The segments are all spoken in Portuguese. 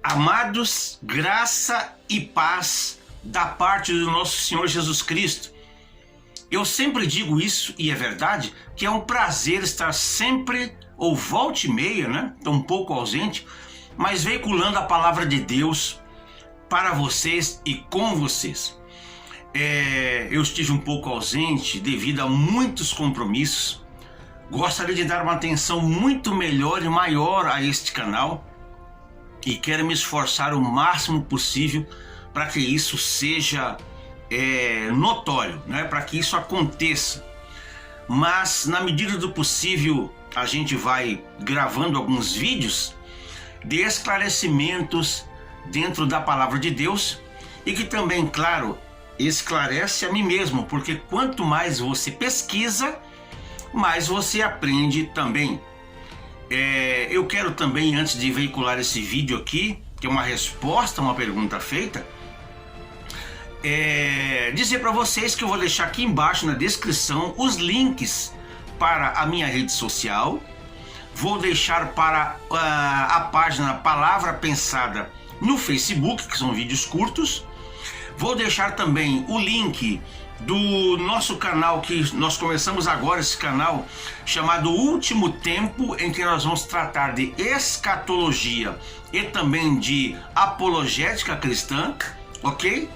Amados, graça e paz da parte do nosso Senhor Jesus Cristo. Eu sempre digo isso, e é verdade, que é um prazer estar sempre, ou volta e meia, né? Estou um pouco ausente, mas veiculando a palavra de Deus para vocês e com vocês. Eu estive um pouco ausente devido a muitos compromissos. Gostaria de dar uma atenção muito melhor e maior a este canal e quero me esforçar o máximo possível para que isso seja notório, né? Para que isso aconteça. Mas na medida do possível a gente vai gravando alguns vídeos de esclarecimentos dentro da palavra de Deus e que também, claro, esclarece a mim mesmo, porque quanto mais você pesquisa, mais você aprende também. Eu quero também, antes de veicular esse vídeo aqui, que é uma resposta a uma pergunta feita, dizer para vocês que eu vou deixar aqui embaixo na descrição os links para a minha rede social. Vou deixar para a página Palavra Pensada no Facebook, que são vídeos curtos. Vou deixar também o link do nosso canal, que nós começamos agora, esse canal chamado Último Tempo, em que nós vamos tratar de escatologia e também de apologética cristã, ok?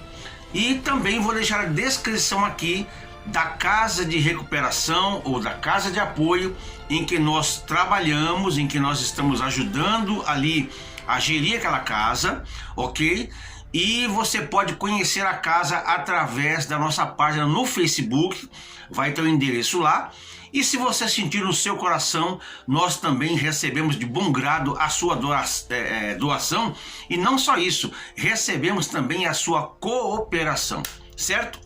E também vou deixar a descrição aqui da casa de recuperação ou da casa de apoio em que nós trabalhamos, em que nós estamos ajudando ali a gerir aquela casa, ok? E você pode conhecer a casa através da nossa página no Facebook, vai ter o endereço lá. E se você sentir no seu coração, nós também recebemos de bom grado a sua doação. E não só isso, recebemos também a sua cooperação, certo?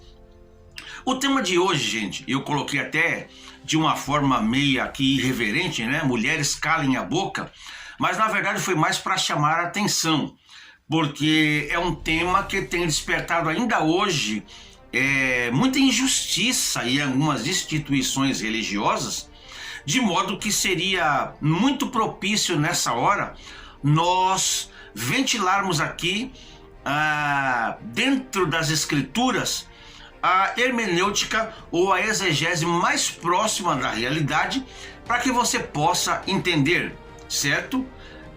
O tema de hoje, gente, eu coloquei até de uma forma meio aqui irreverente, né? Mulheres calem a boca, mas na verdade foi mais para chamar a atenção, porque é um tema que tem despertado ainda hoje muita injustiça em algumas instituições religiosas, de modo que seria muito propício nessa hora nós ventilarmos aqui, dentro das escrituras, a hermenêutica ou a exegese mais próxima da realidade, para que você possa entender, certo?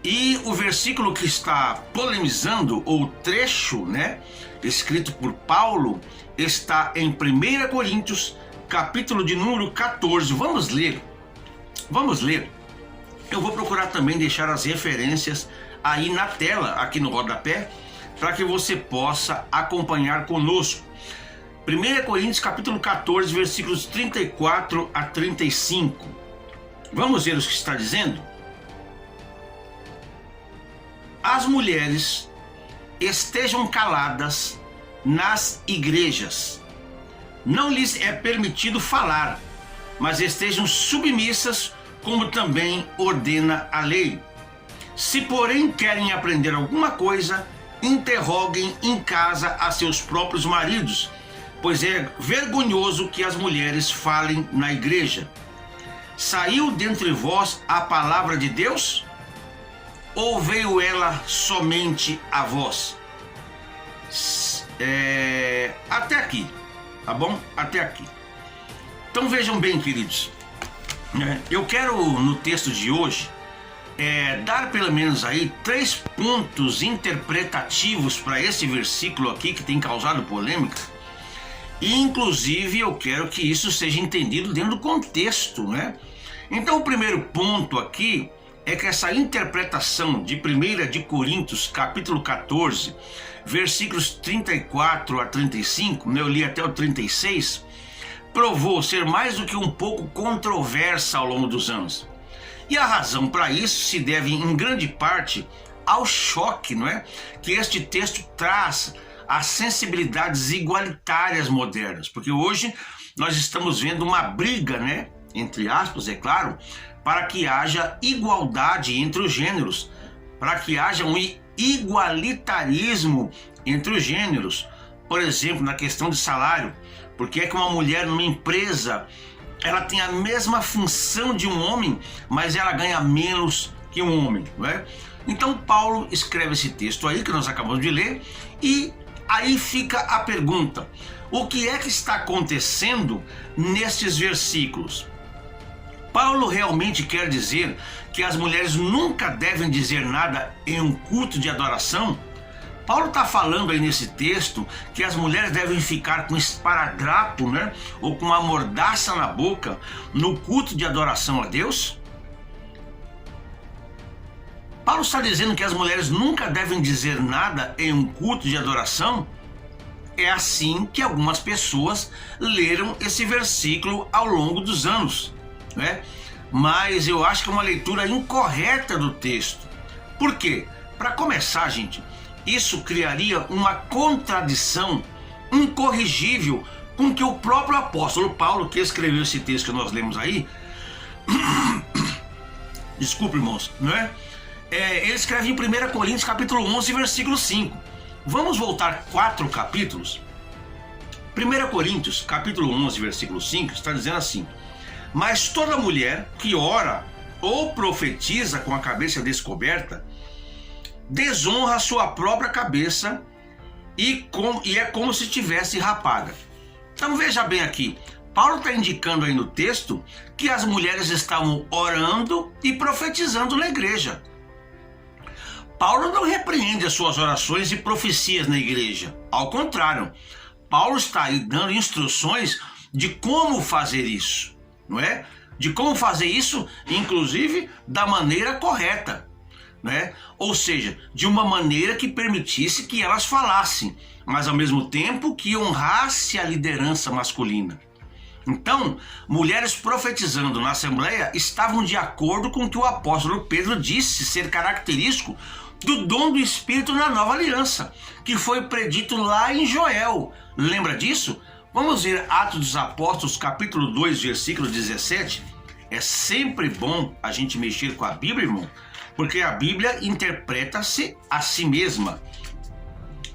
E o versículo que está polemizando, ou trecho, né, escrito por Paulo, está em 1 Coríntios, capítulo de número 14. Vamos ler. Eu vou procurar também deixar as referências aí na tela, aqui no rodapé, para que você possa acompanhar conosco. 1 Coríntios, capítulo 14, versículos 34 a 35. Vamos ver o que está dizendo? As mulheres estejam caladas nas igrejas. Não lhes é permitido falar, mas estejam submissas, como também ordena a lei. Se, porém, querem aprender alguma coisa, interroguem em casa a seus próprios maridos, pois é vergonhoso que as mulheres falem na igreja. Saiu dentre vós a palavra de Deus? Ou veio ela somente a vós? Até aqui, tá bom? Até aqui. Então vejam bem, queridos, eu quero no texto de hoje dar pelo menos aí 3 pontos interpretativos para esse versículo aqui que tem causado polêmica. E inclusive eu quero que isso seja entendido dentro do contexto, né? Então o primeiro ponto aqui é que essa interpretação de 1 de Coríntios, capítulo 14, versículos 34 a 35, eu li até o 36, provou ser mais do que um pouco controversa ao longo dos anos. E a razão para isso se deve em grande parte ao choque, não é, que este texto traz às sensibilidades igualitárias modernas, porque hoje nós estamos vendo uma briga, né, entre aspas, é claro, para que haja igualdade entre os gêneros, para que haja um igualitarismo entre os gêneros. Por exemplo, na questão de salário, porque é que uma mulher numa empresa ela tem a mesma função de um homem, mas ela ganha menos que um homem, não é? Então Paulo escreve esse texto aí que nós acabamos de ler, e aí fica a pergunta: o que é que está acontecendo nestes versículos? Paulo realmente quer dizer que as mulheres nunca devem dizer nada em um culto de adoração? Paulo está falando aí nesse texto que as mulheres devem ficar com esparadrapo, né? Ou com uma mordaça na boca no culto de adoração a Deus? Paulo está dizendo que as mulheres nunca devem dizer nada em um culto de adoração? É assim que algumas pessoas leram esse versículo ao longo dos anos, né? Mas eu acho que é uma leitura incorreta do texto. Por quê? Para começar, gente, isso criaria uma contradição incorrigível com que o próprio apóstolo Paulo, que escreveu esse texto que nós lemos aí, desculpe, irmãos, não é? Ele escreve em 1 Coríntios capítulo 11, versículo 5. Vamos voltar 4 capítulos? 1 Coríntios capítulo 11, versículo 5 está dizendo assim: mas toda mulher que ora ou profetiza com a cabeça descoberta desonra a sua própria cabeça e é como se tivesse rapada. Então veja bem aqui, Paulo está indicando aí no texto que as mulheres estavam orando e profetizando na igreja. Paulo não repreende as suas orações e profecias na igreja. Ao contrário, Paulo está aí dando instruções de como fazer isso, não é? De como fazer isso, inclusive, da maneira correta, né? Ou seja, de uma maneira que permitisse que elas falassem, mas ao mesmo tempo que honrasse a liderança masculina. Então, mulheres profetizando na Assembleia estavam de acordo com o que o apóstolo Pedro disse ser característico do dom do Espírito na nova aliança, que foi predito lá em Joel. Lembra disso? Vamos ver Atos dos Apóstolos, capítulo 2, versículo 17. É sempre bom a gente mexer com a Bíblia, irmão, porque a Bíblia interpreta-se a si mesma.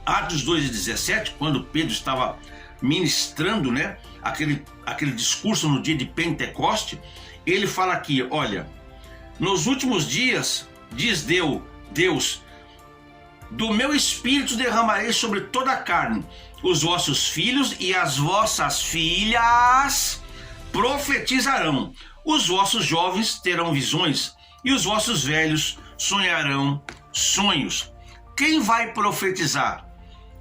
Atos 2:17, quando Pedro estava ministrando, né, aquele discurso no dia de Pentecoste, ele fala aqui, olha, nos últimos dias, diz Deus, do meu espírito derramarei sobre toda a carne, os vossos filhos e as vossas filhas profetizarão, os vossos jovens terão visões e os vossos velhos sonharão sonhos. Quem vai profetizar?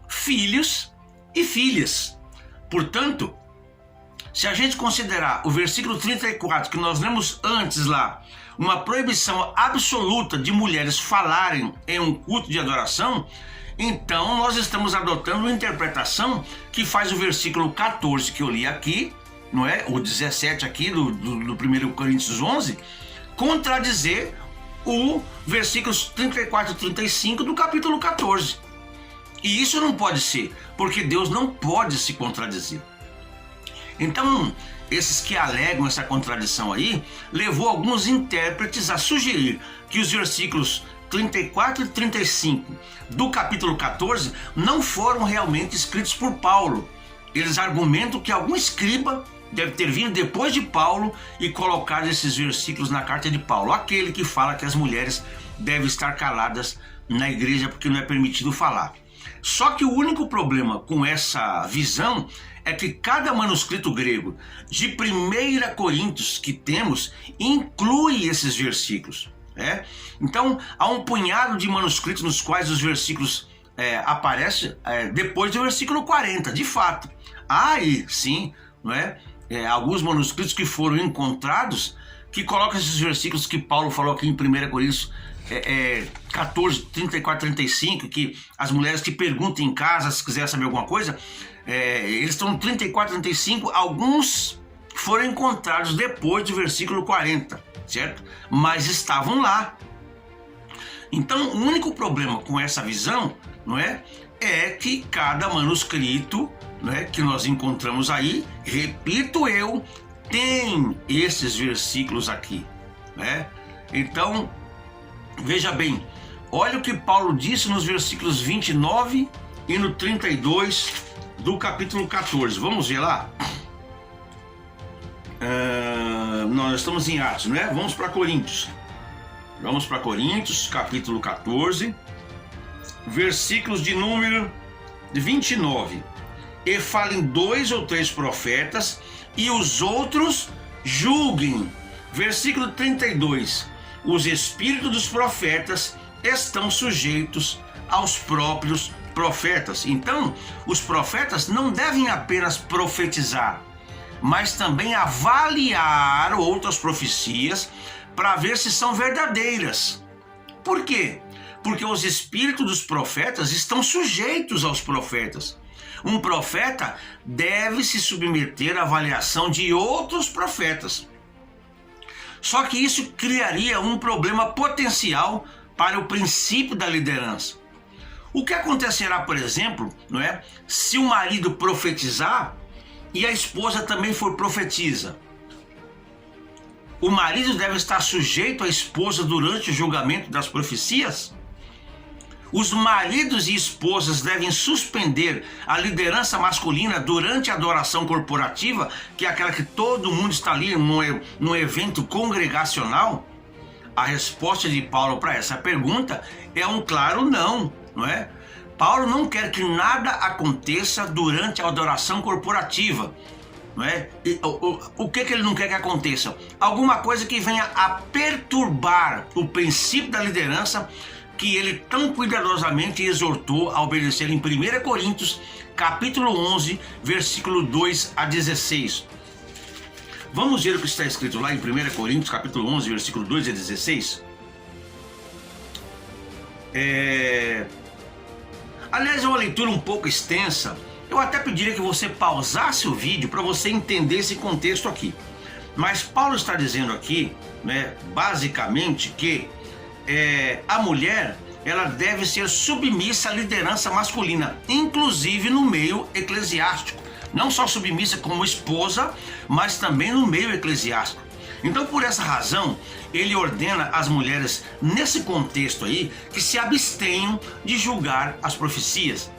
Filhos e filhas. Portanto, se a gente considerar o versículo 34 que nós lemos antes lá, uma proibição absoluta de mulheres falarem em um culto de adoração, então nós estamos adotando uma interpretação que faz o versículo 14 que eu li aqui, não é? O 17 aqui do 1 Coríntios 11, contradizer o versículos 34 e 35 do capítulo 14. E isso não pode ser, porque Deus não pode se contradizer. Então, esses que alegam essa contradição aí, levou alguns intérpretes a sugerir que os versículos 34 e 35 do capítulo 14 não foram realmente escritos por Paulo. Eles argumentam que algum escriba deve ter vindo depois de Paulo e colocado esses versículos na carta de Paulo, aquele que fala que as mulheres devem estar caladas na igreja porque não é permitido falar. Só que o único problema com essa visão é que cada manuscrito grego de 1 Coríntios que temos inclui esses versículos. Então, há um punhado de manuscritos nos quais os versículos aparecem depois do versículo 40, de fato. Há aí, sim, não é? Alguns manuscritos que foram encontrados que colocam esses versículos que Paulo falou aqui em 1 Coríntios 14, 34, 35, que as mulheres que perguntam em casa se quiser saber alguma coisa, eles estão no 34, 35, alguns foram encontrados depois do versículo 40, certo? Mas estavam lá. Então, o único problema com essa visão, não é que cada manuscrito, não é, que nós encontramos aí, repito eu, tem esses versículos aqui, né? Então, veja bem, olha o que Paulo disse nos versículos 29 e no 32 do capítulo 14. Vamos ver lá? Nós estamos em Atos, não é? Vamos para Coríntios. Vamos para Coríntios, capítulo 14, versículos de número 29. E falem 2 ou 3 profetas, e os outros julguem. Versículo 32. Os espíritos dos profetas estão sujeitos aos próprios profetas. Então, os profetas não devem apenas profetizar, mas também avaliar outras profecias para ver se são verdadeiras. Por quê? Porque os espíritos dos profetas estão sujeitos aos profetas. Um profeta deve se submeter à avaliação de outros profetas. Só que isso criaria um problema potencial para o princípio da liderança. O que acontecerá, por exemplo, não é, se o marido profetizar e a esposa também for profetiza? O marido deve estar sujeito à esposa durante o julgamento das profecias? Os maridos e esposas devem suspender a liderança masculina durante a adoração corporativa, que é aquela que todo mundo está ali num evento congregacional? A resposta de Paulo para essa pergunta é um claro não, não é? Paulo não quer que nada aconteça durante a adoração corporativa, não é? O que ele não quer que aconteça? Alguma coisa que venha a perturbar o princípio da liderança que ele tão cuidadosamente exortou a obedecer em 1 Coríntios, capítulo 11, versículo 2 a 16. Vamos ver o que está escrito lá em 1 Coríntios, capítulo 11, versículo 2 a 16? Aliás, é uma leitura um pouco extensa. Eu até pediria que você pausasse o vídeo para você entender esse contexto aqui. Mas Paulo está dizendo aqui, né, basicamente, que a mulher, ela deve ser submissa à liderança masculina, inclusive no meio eclesiástico. Não só submissa como esposa, mas também no meio eclesiástico. Então, por essa razão, ele ordena às mulheres, nesse contexto aí, que se abstenham de julgar as profecias.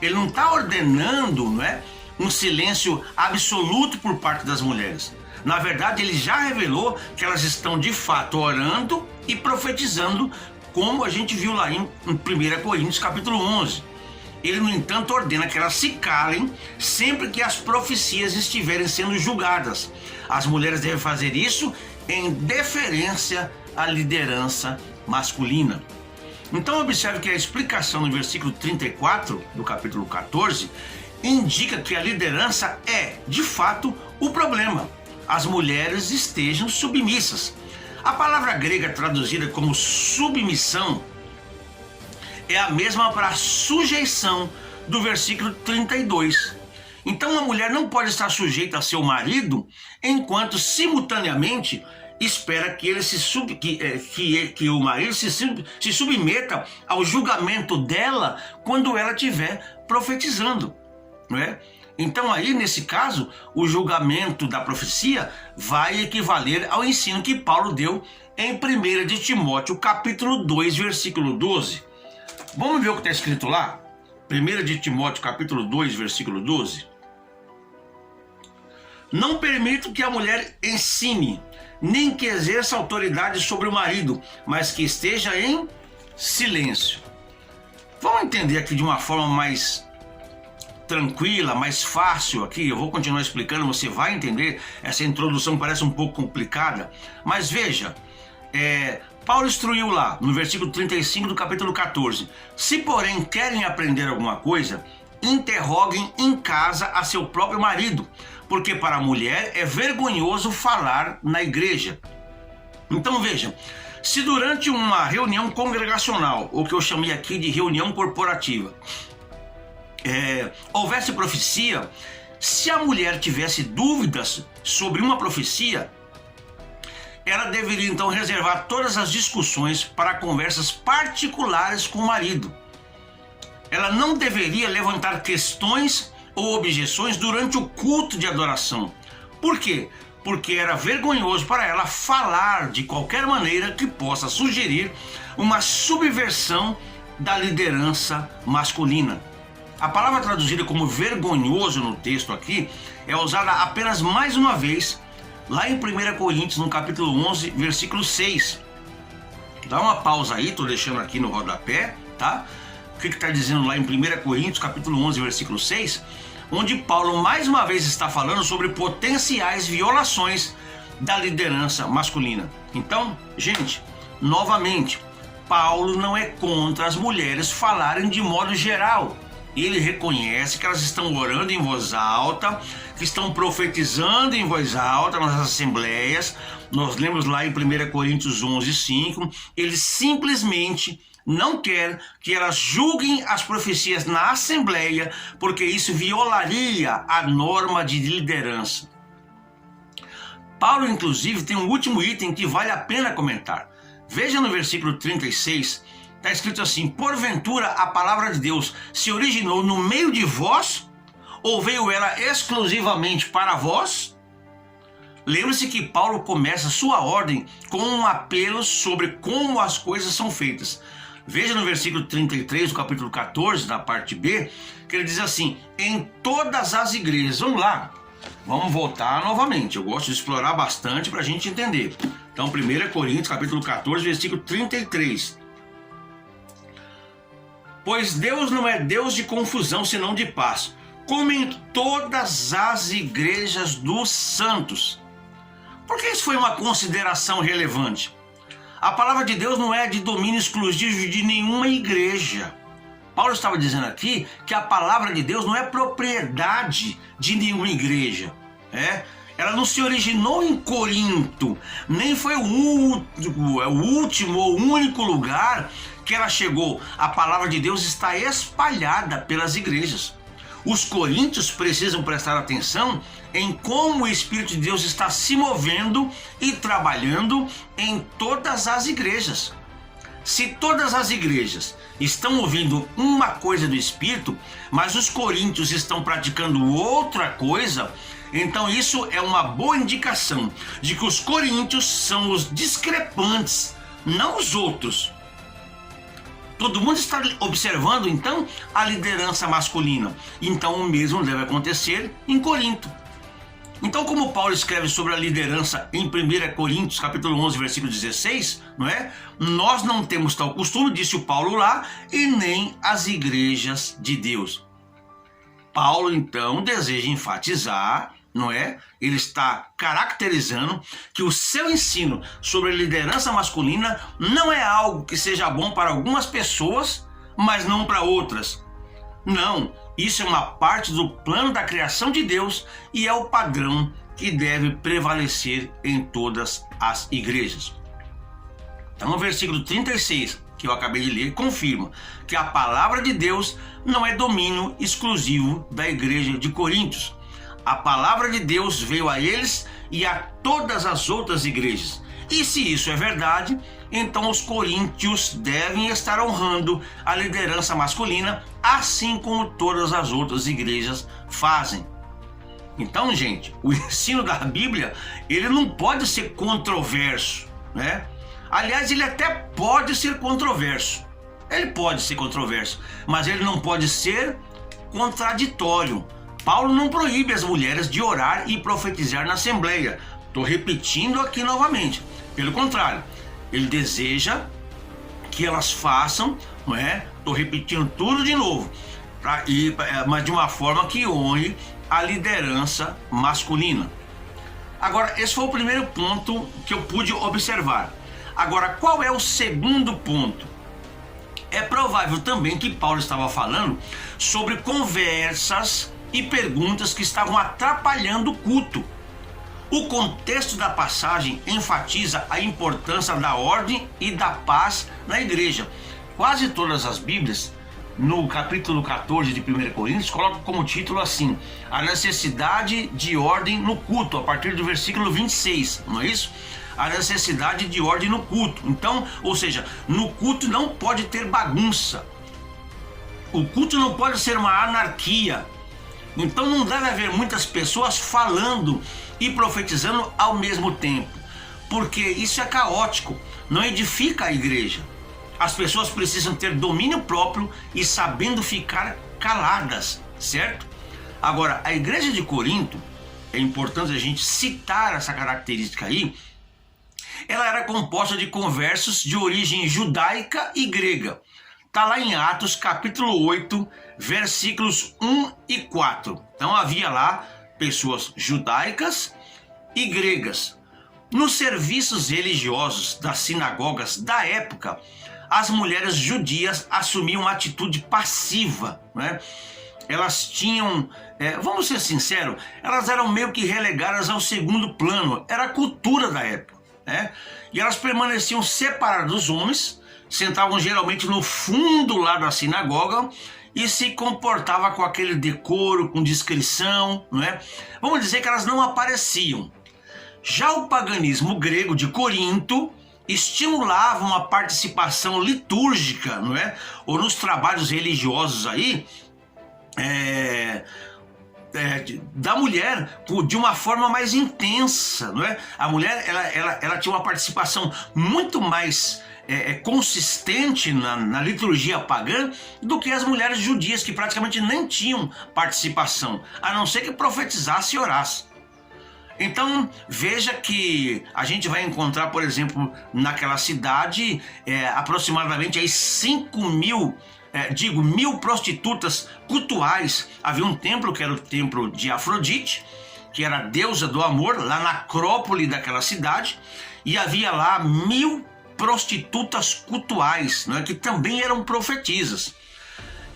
Ele não está ordenando, não é, um silêncio absoluto por parte das mulheres. Na verdade, ele já revelou que elas estão de fato orando e profetizando, como a gente viu lá em 1 Coríntios capítulo 11. Ele, no entanto, ordena que elas se calem sempre que as profecias estiverem sendo julgadas. As mulheres devem fazer isso em deferência à liderança masculina. Então, observe que a explicação no versículo 34 do capítulo 14 indica que a liderança é, de fato, o problema. As mulheres estejam submissas. A palavra grega traduzida como submissão é a mesma para sujeição do versículo 32. Então a mulher não pode estar sujeita a seu marido enquanto simultaneamente espera que que o marido se submeta ao julgamento dela quando ela estiver profetizando, não é? Então aí, nesse caso, o julgamento da profecia vai equivaler ao ensino que Paulo deu em 1 de Timóteo, capítulo 2, versículo 12. Vamos ver o que está escrito lá? 1 de Timóteo, capítulo 2, versículo 12. Não permito que a mulher ensine, nem que exerça autoridade sobre o marido, mas que esteja em silêncio. Vamos entender aqui de uma forma mais tranquila, mais fácil aqui. Eu vou continuar explicando, você vai entender. Essa introdução parece um pouco complicada, mas veja, Paulo instruiu lá no versículo 35 do capítulo 14: se porém querem aprender alguma coisa, interroguem em casa a seu próprio marido, porque para a mulher é vergonhoso falar na igreja. Então vejam, se durante uma reunião congregacional, o que eu chamei aqui de reunião corporativa, houvesse profecia, se a mulher tivesse dúvidas sobre uma profecia, ela deveria então reservar todas as discussões para conversas particulares com o marido. Ela não deveria levantar questões ou objeções durante o culto de adoração. Por quê? Porque era vergonhoso para ela falar de qualquer maneira que possa sugerir uma subversão da liderança masculina. A palavra traduzida como vergonhoso no texto aqui é usada apenas mais uma vez lá em 1 Coríntios, no capítulo 11, versículo 6. Dá uma pausa aí, tô deixando aqui no rodapé, tá? O que está dizendo lá em 1 Coríntios, capítulo 11, versículo 6, onde Paulo mais uma vez está falando sobre potenciais violações da liderança masculina. Então, gente, novamente, Paulo não é contra as mulheres falarem de modo geral. Ele reconhece que elas estão orando em voz alta, que estão profetizando em voz alta nas assembleias. Nós lemos lá em 1 Coríntios 11, 5. Ele simplesmente não quer que elas julguem as profecias na assembleia, porque isso violaria a norma de liderança. Paulo, inclusive, tem um último item que vale a pena comentar. Veja no versículo 36, está escrito assim: porventura a palavra de Deus se originou no meio de vós, ou veio ela exclusivamente para vós? Lembre-se que Paulo começa sua ordem com um apelo sobre como as coisas são feitas. Veja no versículo 33 do capítulo 14, na parte B, que ele diz assim: em todas as igrejas. Vamos lá, vamos voltar novamente. Eu gosto de explorar bastante para a gente entender. Então, 1 Coríntios, capítulo 14, versículo 33. Pois Deus não é Deus de confusão, senão de paz, como em todas as igrejas dos santos. Por que isso foi uma consideração relevante? A palavra de Deus não é de domínio exclusivo de nenhuma igreja. Paulo estava dizendo aqui que a palavra de Deus não é propriedade de nenhuma igreja. Ela não se originou em Corinto, nem foi o último ou único lugar que ela chegou. A palavra de Deus está espalhada pelas igrejas. Os coríntios precisam prestar atenção em como o Espírito de Deus está se movendo e trabalhando em todas as igrejas. Se todas as igrejas estão ouvindo uma coisa do Espírito, mas os coríntios estão praticando outra coisa, então isso é uma boa indicação de que os coríntios são os discrepantes, não os outros. Todo mundo está observando, então, a liderança masculina. Então, o mesmo deve acontecer em Corinto. Então, como Paulo escreve sobre a liderança em 1 Coríntios, capítulo 11, versículo 16, não é? Nós não temos tal costume, disse o Paulo lá, e nem as igrejas de Deus. Paulo, então, deseja enfatizar, não é? Ele está caracterizando que o seu ensino sobre a liderança masculina não é algo que seja bom para algumas pessoas, mas não para outras. Não, isso é uma parte do plano da criação de Deus e é o padrão que deve prevalecer em todas as igrejas. Então, no versículo 36, que eu acabei de ler, confirma que a palavra de Deus não é domínio exclusivo da igreja de Coríntios. A palavra de Deus veio a eles e a todas as outras igrejas. E se isso é verdade, então os coríntios devem estar honrando a liderança masculina, assim como todas as outras igrejas fazem. Então, gente, o ensino da Bíblia, ele não pode ser controverso, né? Aliás, ele até pode ser controverso. Ele pode ser controverso, mas ele não pode ser contraditório. Paulo não proíbe as mulheres de orar e profetizar na assembleia. Estou repetindo aqui novamente. Pelo contrário, ele deseja que elas façam, não é? Estou repetindo tudo de novo, mas de uma forma que honre a liderança masculina. Agora, esse foi o primeiro ponto que eu pude observar. Agora, qual é o segundo ponto? É provável também que Paulo estava falando sobre conversas e perguntas que estavam atrapalhando o culto. O contexto da passagem enfatiza a importância da ordem e da paz na igreja. Quase todas as Bíblias, no capítulo 14 de 1 Coríntios, colocam como título assim: a necessidade de ordem no culto, a partir do versículo 26, não é isso? A necessidade de ordem no culto. Então, ou seja, no culto não pode ter bagunça. O culto não pode ser uma anarquia. Então não deve haver muitas pessoas falando e profetizando ao mesmo tempo, porque isso é caótico, não edifica a igreja. As pessoas precisam ter domínio próprio e sabendo ficar caladas, certo? Agora, a igreja de Corinto, é importante a gente citar essa característica aí, ela era composta de conversos de origem judaica e grega. Está lá em Atos, capítulo 8, versículos 1 e 4. Então havia lá pessoas judaicas e gregas. Nos serviços religiosos das sinagogas da época, as mulheres judias assumiam uma atitude passiva, né? Elas tinham, vamos ser sinceros, elas eram meio que relegadas ao segundo plano, era a cultura da época, né? E elas permaneciam separadas dos homens, sentavam geralmente no fundo lá da sinagoga e se comportavam com aquele decoro, com discrição, não é? Vamos dizer que elas não apareciam. Já o paganismo grego de Corinto estimulava uma participação litúrgica, não é? Ou nos trabalhos religiosos aí, da mulher de uma forma mais intensa, não é? A mulher ela tinha uma participação muito mais consistente na liturgia pagã do que as mulheres judias, que praticamente nem tinham participação, a não ser que profetizasse e orasse. Então veja que a gente vai encontrar, por exemplo, naquela cidade aproximadamente aí 1.000 prostitutas cultuais. Havia um templo que era o templo de Afrodite, que era a deusa do amor, lá na acrópole daquela cidade, e havia lá 1.000 prostitutas cultuais, não é? Que também eram profetisas.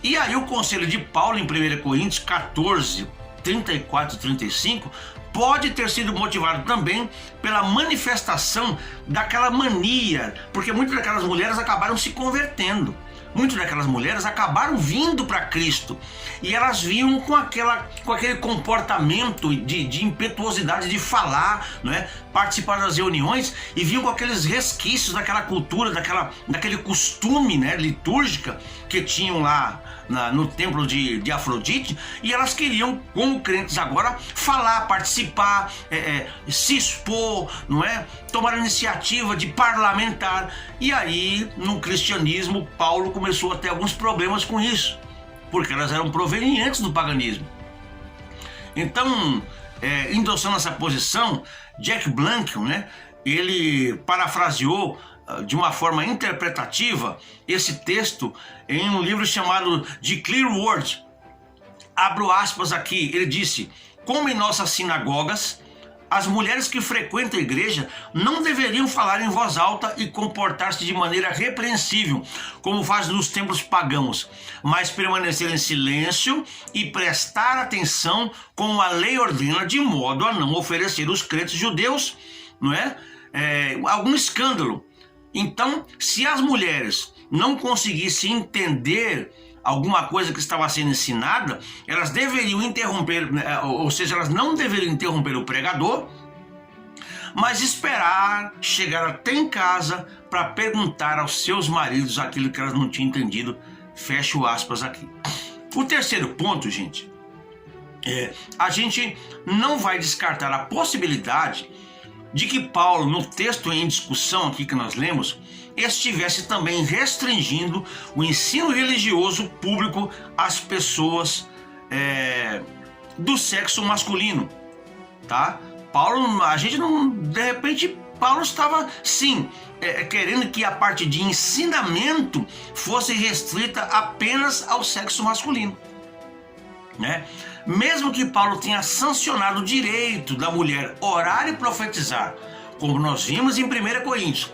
E aí o conselho de Paulo em 1 Coríntios 14, 34 e 35 pode ter sido motivado também pela manifestação daquela mania, porque muitas daquelas mulheres acabaram se convertendo. Muitas daquelas mulheres acabaram vindo para Cristo e elas vinham com aquele comportamento de impetuosidade de falar, não é? Participar das reuniões, e vinham com aqueles resquícios daquela cultura, daquele costume, né, litúrgica que tinham lá no templo de Afrodite, e elas queriam, como crentes agora, falar, participar, se expor, não é? Tomar a iniciativa de parlamentar. E aí, no cristianismo, Paulo começou a ter alguns problemas com isso, porque elas eram provenientes do paganismo. Então, endossando essa posição, Jack Blank, né, ele parafraseou de uma forma interpretativa esse texto em um livro chamado The Clear Word. Abro aspas aqui, ele disse: como em nossas sinagogas, as mulheres que frequentam a igreja não deveriam falar em voz alta e comportar-se de maneira repreensível, como fazem nos templos pagãos, mas permanecer em silêncio e prestar atenção como a lei ordena, de modo a não oferecer aos crentes judeus, não é, algum escândalo. Então, se as mulheres não conseguissem entender alguma coisa que estava sendo ensinada, elas deveriam interromper, ou seja, elas não deveriam interromper o pregador, mas esperar chegar até em casa para perguntar aos seus maridos aquilo que elas não tinham entendido. Fecho aspas aqui. O terceiro ponto, gente, a gente não vai descartar a possibilidade de que Paulo, no texto em discussão aqui que nós lemos, estivesse também restringindo o ensino religioso público às pessoas do sexo masculino, tá? Paulo, a gente não, de repente, Paulo estava, sim, querendo que a parte de ensinamento fosse restrita apenas ao sexo masculino, né? Mesmo que Paulo tenha sancionado o direito da mulher orar e profetizar, como nós vimos em 1 Coríntios,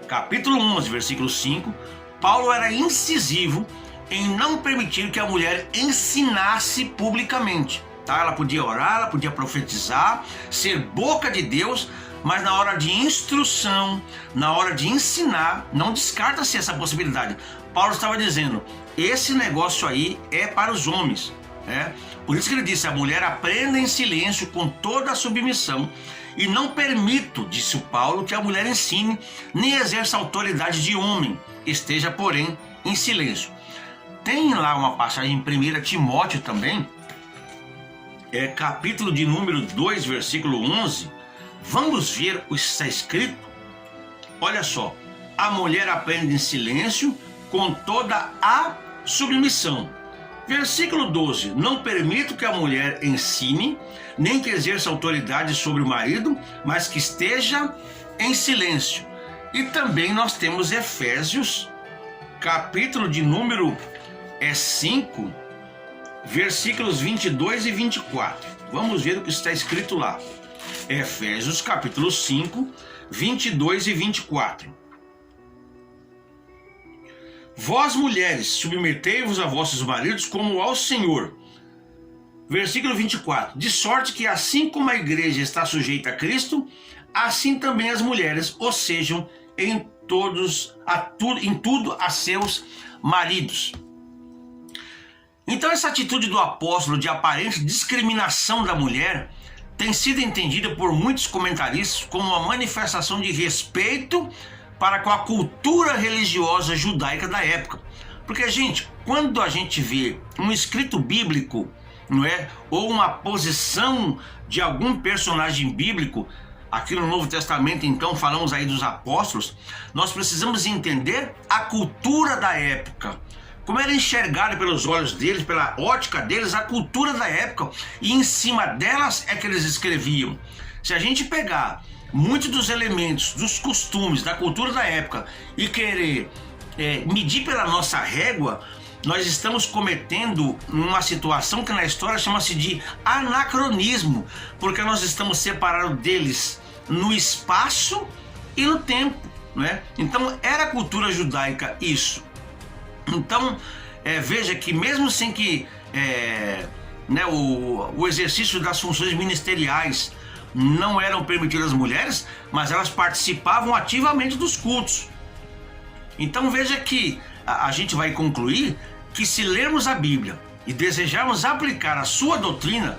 capítulo 11, versículo 5, Paulo era incisivo em não permitir que a mulher ensinasse publicamente, tá? Ela podia orar, ela podia profetizar, ser boca de Deus, mas na hora de instrução, na hora de ensinar, não descarta-se essa possibilidade. Paulo estava dizendo, esse negócio aí é para os homens, né? Por isso que ele disse, a mulher aprenda em silêncio com toda a submissão, e não permito, disse o Paulo, que a mulher ensine, nem exerça autoridade de homem, esteja, porém, em silêncio. Tem lá uma passagem em 1 Timóteo também, capítulo de número 2, versículo 11, vamos ver o que está escrito. Olha só, a mulher aprende em silêncio com toda a submissão, Versículo 12: não permito que a mulher ensine, nem que exerça autoridade sobre o marido, mas que esteja em silêncio. E também nós temos Efésios, capítulo de número 5, versículos 22 e 24. Vamos ver o que está escrito lá. Efésios, capítulo 5, 22 e 24. Vós, mulheres, submetei-vos a vossos maridos como ao Senhor. Versículo 24. De sorte que assim como a igreja está sujeita a Cristo, assim também as mulheres o sejam em tudo a seus maridos. Então essa atitude do apóstolo de aparente discriminação da mulher tem sido entendida por muitos comentaristas como uma manifestação de respeito para com a cultura religiosa judaica da época. Porque, gente, quando a gente vê um escrito bíblico, não é, ou uma posição de algum personagem bíblico, aqui no Novo Testamento, então, falamos aí dos apóstolos, nós precisamos entender a cultura da época, como era enxergada pelos olhos deles, pela ótica deles, a cultura da época, e em cima delas é que eles escreviam. Se a gente pegar muitos dos elementos, dos costumes, da cultura da época e querer medir pela nossa régua, nós estamos cometendo uma situação que na história chama-se de anacronismo, porque nós estamos separados deles no espaço e no tempo, né? Então era a cultura judaica isso. Então veja que mesmo sem que o exercício das funções ministeriais não eram permitidas às mulheres, mas elas participavam ativamente dos cultos. Então veja que a gente vai concluir que se lermos a Bíblia e desejarmos aplicar a sua doutrina,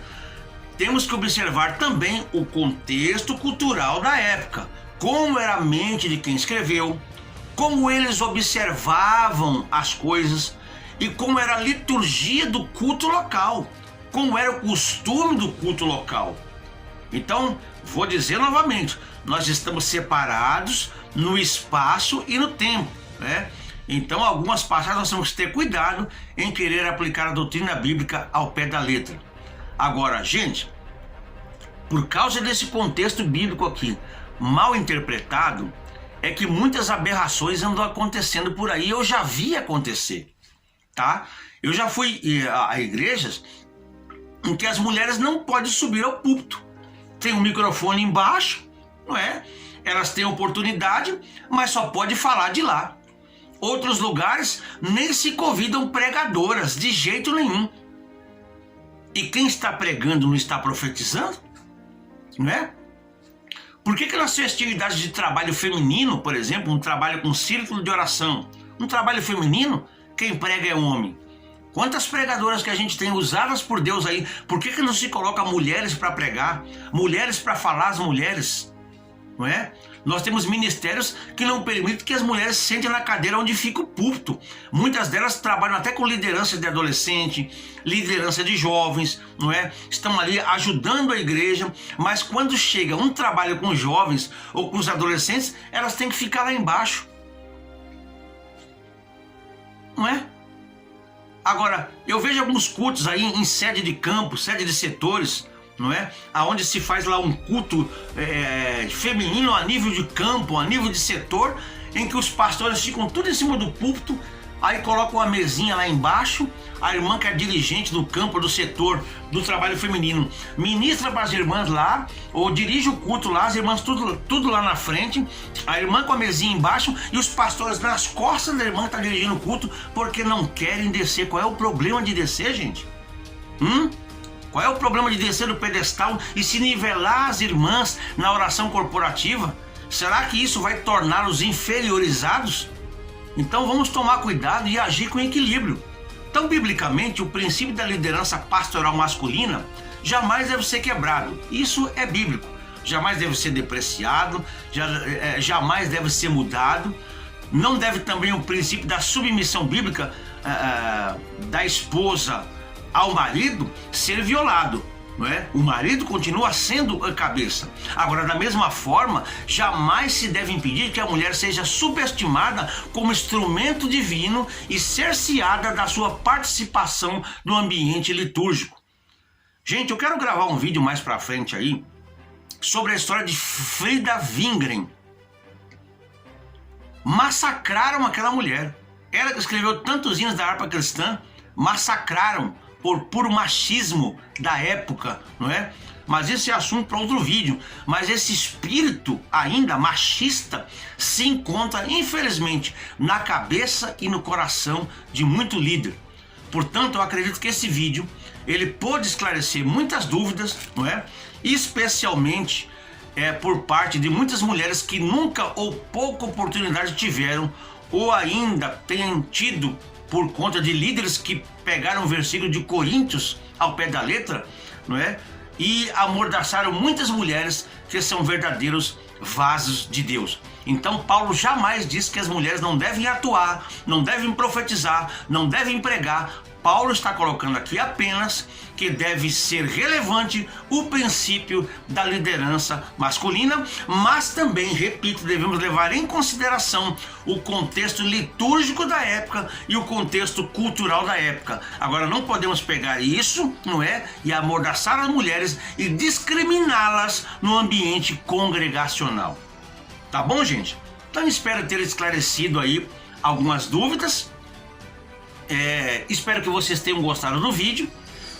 temos que observar também o contexto cultural da época, como era a mente de quem escreveu, como eles observavam as coisas e como era a liturgia do culto local, como era o costume do culto local. Então, vou dizer novamente, nós estamos separados no espaço e no tempo, né? Então, algumas passagens nós temos que ter cuidado em querer aplicar a doutrina bíblica ao pé da letra. Agora, gente, por causa desse contexto bíblico aqui, mal interpretado, é que muitas aberrações andam acontecendo por aí. Eu já vi acontecer, tá? Eu já fui a igrejas em que as mulheres não podem subir ao púlpito. Tem um microfone embaixo, não é? Elas têm oportunidade, mas só pode falar de lá. Outros lugares nem se convidam pregadoras, de jeito nenhum. E quem está pregando não está profetizando? Não é? Por que nas festividades de trabalho feminino, por exemplo, um trabalho com círculo de oração, um trabalho feminino, quem prega é homem? Quantas pregadoras que a gente tem usadas por Deus aí? Por que não se coloca mulheres para pregar? Mulheres para falar às mulheres? Não é? Nós temos ministérios que não permitem que as mulheres sentem na cadeira onde fica o púlpito. Muitas delas trabalham até com liderança de adolescente, liderança de jovens, não é? Estão ali ajudando a igreja, mas quando chega um trabalho com jovens ou com os adolescentes, elas têm que ficar lá embaixo. Não é? Agora, eu vejo alguns cultos aí em sede de campo, sede de setores, não é? Aonde se faz lá um culto feminino a nível de campo, a nível de setor, em que os pastores ficam tudo em cima do púlpito, aí colocam uma mesinha lá embaixo, a irmã que é dirigente do campo, do setor, do trabalho feminino, ministra para as irmãs lá, ou dirige o culto lá, as irmãs tudo lá na frente, a irmã com a mesinha embaixo e os pastores nas costas da irmã que está dirigindo o culto, porque não querem descer. Qual é o problema de descer, gente? Qual é o problema de descer do pedestal e se nivelar as irmãs na oração corporativa? Será que isso vai torná-los inferiorizados? Então vamos tomar cuidado e agir com equilíbrio. Então, biblicamente, o princípio da liderança pastoral masculina jamais deve ser quebrado. Isso é bíblico. Jamais deve ser depreciado, jamais deve ser mudado. Não deve também o princípio da submissão bíblica da esposa ao marido ser violado. não é? O marido continua sendo a cabeça. Agora, da mesma forma, jamais se deve impedir que a mulher seja subestimada como instrumento divino e cerceada da sua participação no ambiente litúrgico. Gente, eu quero gravar um vídeo mais pra frente aí sobre a história de Frida Wingren. Massacraram aquela mulher. Ela que escreveu tantos hinos da harpa cristã, massacraram por puro machismo da época, não é? Mas esse é assunto para outro vídeo. Mas esse espírito ainda machista se encontra, infelizmente, na cabeça e no coração de muito líder. Portanto, eu acredito que esse vídeo ele pode esclarecer muitas dúvidas, não é? Especialmente por parte de muitas mulheres que nunca ou pouca oportunidade tiveram ou ainda têm tido por conta de líderes que pegaram o versículo de Coríntios ao pé da letra, não é? E amordaçaram muitas mulheres que são verdadeiros vasos de Deus. Então Paulo jamais diz que as mulheres não devem atuar, não devem profetizar, não devem pregar. Paulo está colocando aqui apenas que deve ser relevante o princípio da liderança masculina, mas também, repito, devemos levar em consideração o contexto litúrgico da época e o contexto cultural da época. Agora, não podemos pegar isso, não é? E amordaçar as mulheres e discriminá-las no ambiente congregacional. Tá bom, gente? Então, espero ter esclarecido aí algumas dúvidas. Espero que vocês tenham gostado do vídeo.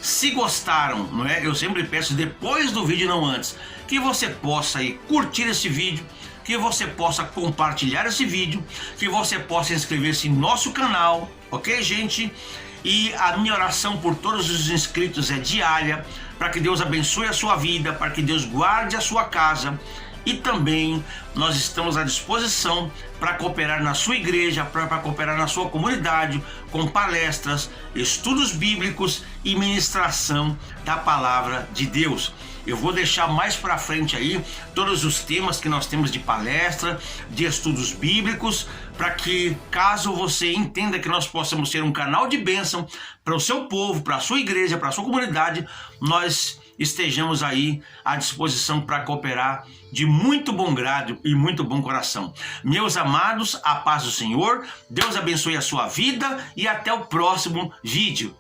Se gostaram, não é? Eu sempre peço depois do vídeo, não antes, que você possa aí curtir esse vídeo, que você possa compartilhar esse vídeo, que você possa inscrever-se em nosso canal, ok, gente? E a minha oração por todos os inscritos é diária, para que Deus abençoe a sua vida, para que Deus guarde a sua casa. E também nós estamos à disposição para cooperar na sua igreja, para cooperar na sua comunidade, com palestras, estudos bíblicos e ministração da palavra de Deus. Eu vou deixar mais para frente aí todos os temas que nós temos de palestra, de estudos bíblicos, para que, caso você entenda que nós possamos ser um canal de bênção para o seu povo, para a sua igreja, para a sua comunidade, nós estejamos aí à disposição para cooperar de muito bom grado e muito bom coração. Meus amados, a paz do Senhor, Deus abençoe a sua vida e até o próximo vídeo.